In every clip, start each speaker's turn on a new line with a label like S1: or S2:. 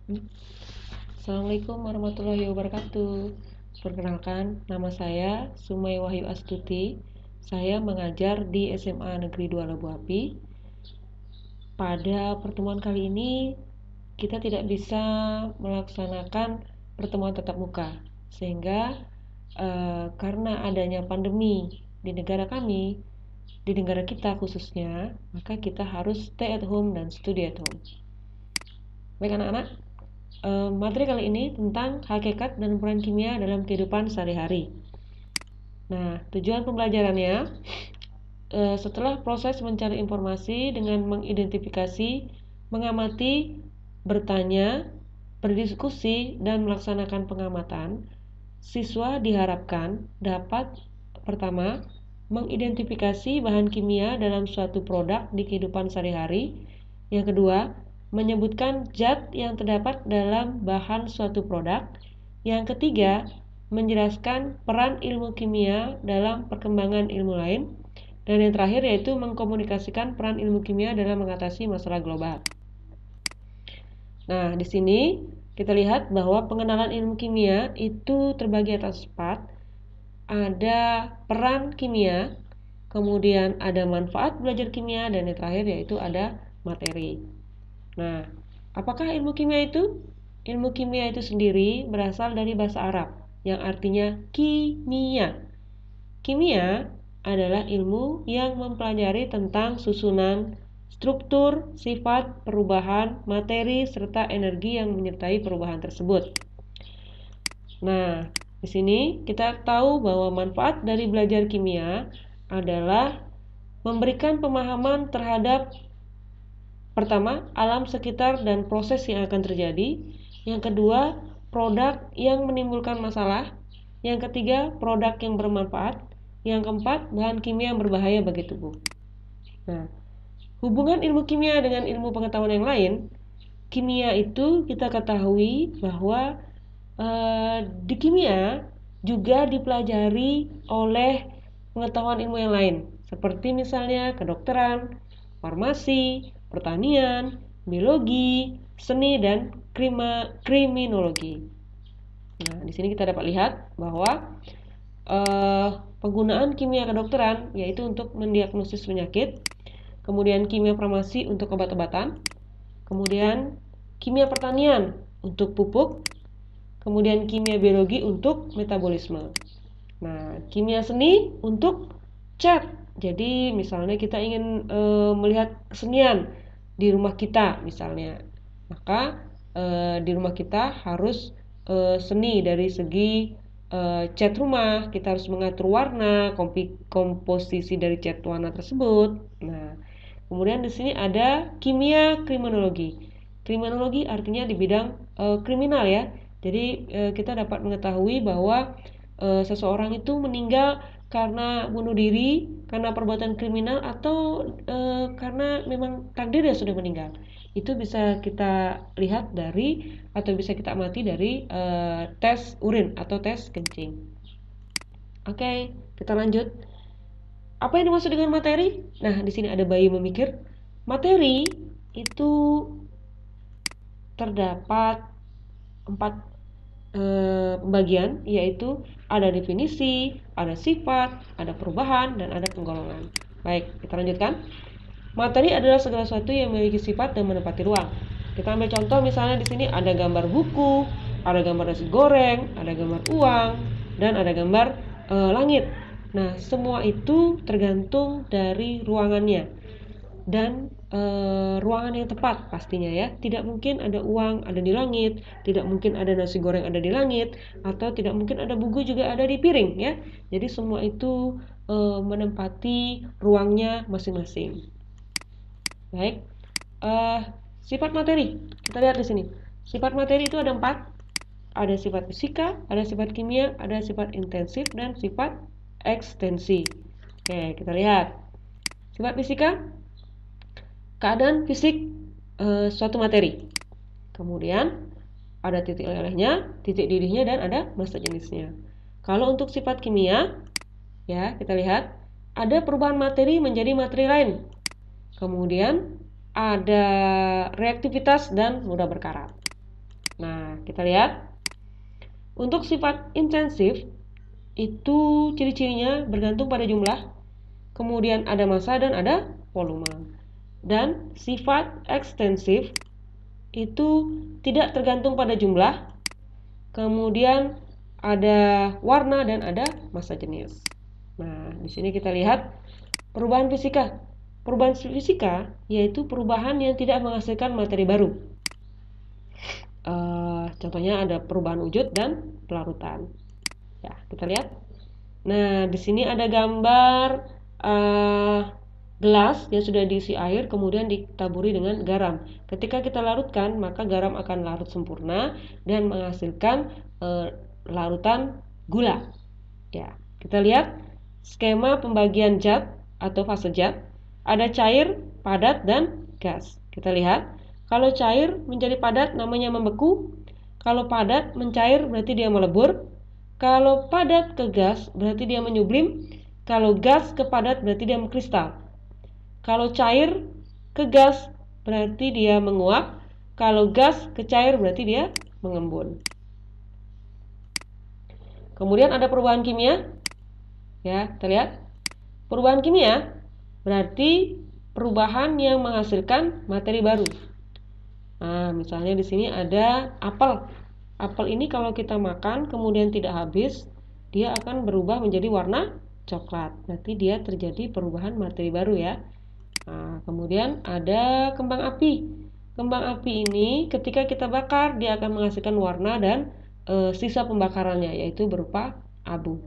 S1: Assalamualaikum warahmatullahi wabarakatuh. Perkenalkan, nama saya Sumai Wahyu Astuti. Saya mengajar di SMA Negeri 2 Labu Api. Pada pertemuan kali ini, kita tidak bisa melaksanakan pertemuan tatap muka, sehingga karena adanya pandemi di negara kami, di negara kita khususnya, maka kita harus stay at home dan study at home. Baik anak-anak, materi kali ini tentang hakikat dan peran kimia dalam kehidupan sehari-hari. Nah, tujuan pembelajarannya setelah proses mencari informasi dengan mengidentifikasi, mengamati, bertanya, berdiskusi, dan melaksanakan pengamatan, siswa diharapkan dapat pertama, mengidentifikasi bahan kimia dalam suatu produk di kehidupan sehari-hari. Yang kedua, menyebutkan zat yang terdapat dalam bahan suatu produk. Yang ketiga, menjelaskan peran ilmu kimia dalam perkembangan ilmu lain. Dan yang terakhir yaitu mengkomunikasikan peran ilmu kimia dalam mengatasi masalah global. Nah, di sini kita lihat bahwa pengenalan ilmu kimia itu terbagi atas 4. Ada peran kimia, kemudian ada manfaat belajar kimia, dan yang terakhir yaitu ada materi. Nah, apakah ilmu kimia itu? Ilmu kimia itu sendiri berasal dari bahasa Arab yang artinya kimia. Kimia adalah ilmu yang mempelajari tentang susunan, struktur, sifat, perubahan, materi, serta energi yang menyertai perubahan tersebut. Nah, di sini kita tahu bahwa manfaat dari belajar kimia adalah memberikan pemahaman terhadap pertama, alam sekitar dan proses yang akan terjadi. Yang kedua, produk yang menimbulkan masalah. Yang ketiga, produk yang bermanfaat. Yang keempat, bahan kimia yang berbahaya bagi tubuh. Nah, hubungan ilmu kimia dengan ilmu pengetahuan yang lain, kimia itu kita ketahui bahwa di kimia juga dipelajari oleh pengetahuan ilmu yang lain, seperti misalnya kedokteran, farmasi, pertanian, biologi, seni, dan kriminologi. Nah, di sini kita dapat lihat bahwa penggunaan kimia kedokteran yaitu untuk mendiagnosis penyakit, kemudian kimia farmasi untuk obat-obatan, kemudian kimia pertanian untuk pupuk, kemudian kimia biologi untuk metabolisme. Nah, kimia seni untuk cat. Jadi misalnya kita ingin melihat kesenian di rumah kita misalnya, maka di rumah kita harus seni dari segi cat rumah. Kita harus mengatur warna, komposisi dari cat warna tersebut. Nah, kemudian di sini ada kimia kriminologi. Kriminologi artinya di bidang kriminal ya. Jadi kita dapat mengetahui bahwa seseorang itu meninggal karena bunuh diri, karena perbuatan kriminal, atau karena memang takdirnya sudah meninggal. Itu bisa kita lihat dari atau bisa kita amati dari tes urin atau tes kencing. Oke, kita lanjut. Apa yang dimaksud dengan materi? Nah, di sini ada bayi memikir. Materi itu terdapat 4 pembagian, yaitu ada definisi, ada sifat, ada perubahan, dan ada penggolongan. Baik, kita lanjutkan. Materi adalah segala sesuatu yang memiliki sifat dan menempati ruang. Kita ambil contoh misalnya di sini ada gambar buku, ada gambar nasi goreng, ada gambar uang, dan ada gambar langit. Nah, semua itu tergantung dari ruangannya dan ruangan yang tepat pastinya ya. Tidak mungkin ada uang ada di langit, tidak mungkin ada nasi goreng ada di langit, atau tidak mungkin ada buku juga ada di piring ya. Jadi semua itu menempati ruangnya masing-masing. Baik, sifat materi kita lihat di sini. Sifat materi itu ada 4. Ada sifat fisika, ada sifat kimia, ada sifat intensif, dan sifat ekstensi. Oke, kita lihat. Sifat fisika, keadaan fisik suatu materi. Kemudian ada titik lelehnya, titik didihnya, dan ada massa jenisnya. Kalau untuk sifat kimia, ya kita lihat ada perubahan materi menjadi materi lain. Kemudian ada reaktivitas dan mudah berkarat. Nah, kita lihat. Untuk sifat intensif, itu ciri-cirinya bergantung pada jumlah, kemudian ada massa dan ada volume. Dan sifat ekstensif itu tidak tergantung pada jumlah, kemudian ada warna dan ada massa jenis. Nah, di sini kita lihat perubahan fisika. Perubahan fisika yaitu perubahan yang tidak menghasilkan materi baru. Contohnya ada perubahan wujud dan pelarutan. Ya, kita lihat. Nah, di sini ada gambar gelas yang sudah diisi air kemudian ditaburi dengan garam. Ketika kita larutkan, maka garam akan larut sempurna dan menghasilkan larutan gula. Ya, kita lihat skema pembagian zat atau fase zat. Ada cair, padat, dan gas. Kita lihat, kalau cair menjadi padat namanya membeku. Kalau padat mencair berarti dia melebur. Kalau padat ke gas berarti dia menyublim. Kalau gas ke padat berarti dia mengkristal. Kalau cair ke gas berarti dia menguap. Kalau gas ke cair berarti dia mengembun. Kemudian ada perubahan kimia. Ya, kita lihat. Perubahan kimia berarti perubahan yang menghasilkan materi baru. Nah, misalnya di sini ada apel. Apel ini kalau kita makan kemudian tidak habis, dia akan berubah menjadi warna coklat. Berarti dia terjadi perubahan materi baru ya. Nah, kemudian ada kembang api. Kembang api ini ketika kita bakar dia akan menghasilkan warna dan sisa pembakarannya yaitu berupa abu.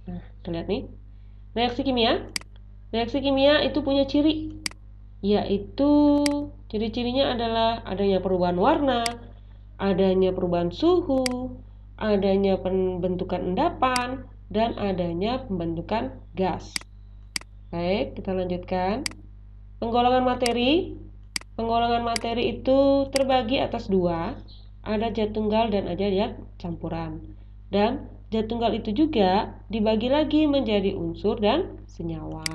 S1: Nah, kita lihat nih. Reaksi kimia. Reaksi kimia itu punya ciri, yaitu ciri-cirinya adalah adanya perubahan warna, adanya perubahan suhu, adanya pembentukan endapan, dan adanya pembentukan gas. Baik, kita lanjutkan. Penggolongan materi. Penggolongan materi itu terbagi atas dua, ada zat tunggal dan ada zat campuran. Dan zat tunggal itu juga dibagi lagi menjadi unsur dan senyawa.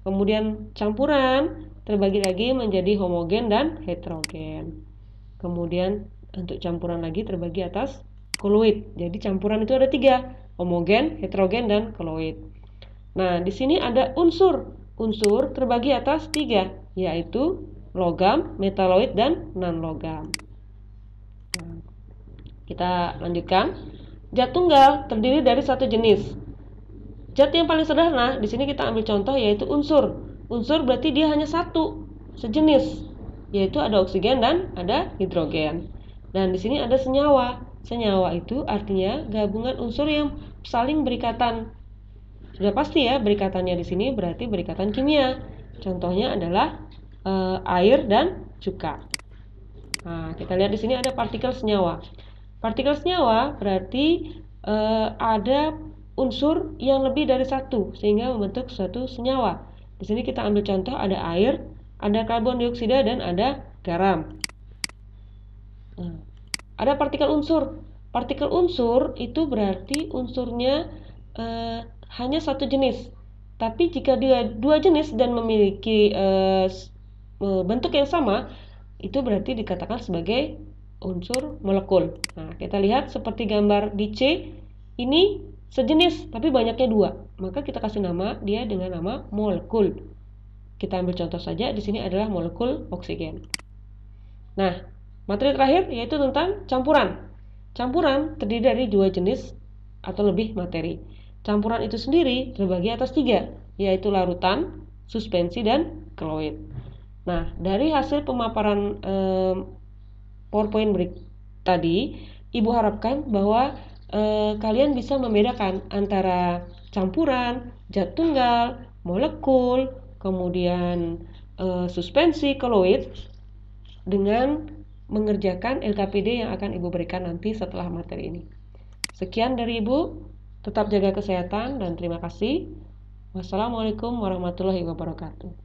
S1: Kemudian campuran terbagi lagi menjadi homogen dan heterogen. Kemudian untuk campuran lagi terbagi atas koloid. Jadi campuran itu ada 3, homogen, heterogen, dan koloid. Nah, di sini ada unsur. Unsur terbagi atas 3, yaitu logam, metaloid, dan non-logam. Nah, kita lanjutkan. Zat tunggal terdiri dari satu jenis. Zat yang paling sederhana di sini kita ambil contoh yaitu unsur. Unsur berarti dia hanya satu, sejenis, yaitu ada oksigen dan ada hidrogen. Dan di sini ada senyawa. Senyawa itu artinya gabungan unsur yang saling berikatan. Sudah pasti ya berikatannya di sini berarti berikatan kimia. Contohnya adalah air dan cuka. Nah, kita lihat di sini ada partikel senyawa. Partikel senyawa berarti ada unsur yang lebih dari satu sehingga membentuk suatu senyawa. Di sini kita ambil contoh ada air, ada karbon dioksida dan ada garam. Nah, ada partikel unsur. Partikel unsur itu berarti unsurnya hanya satu jenis. Tapi jika dia dua jenis dan memiliki bentuk yang sama, itu berarti dikatakan sebagai unsur molekul. Nah, kita lihat seperti gambar di C, ini sejenis tapi banyaknya 2. Maka kita kasih nama dia dengan nama molekul. Kita ambil contoh saja, di sini adalah molekul oksigen. Nah, materi terakhir yaitu tentang campuran. Campuran terdiri dari 2 jenis atau lebih materi. Campuran itu sendiri terbagi atas 3, yaitu larutan, suspensi, dan koloid. Nah, dari hasil pemaparan PowerPoint tadi, Ibu harapkan bahwa kalian bisa membedakan antara campuran, zat tunggal, molekul, kemudian suspensi, koloid dengan mengerjakan LKPD yang akan Ibu berikan nanti setelah materi ini. Sekian dari Ibu, tetap jaga kesehatan dan terima kasih. Wassalamualaikum warahmatullahi wabarakatuh.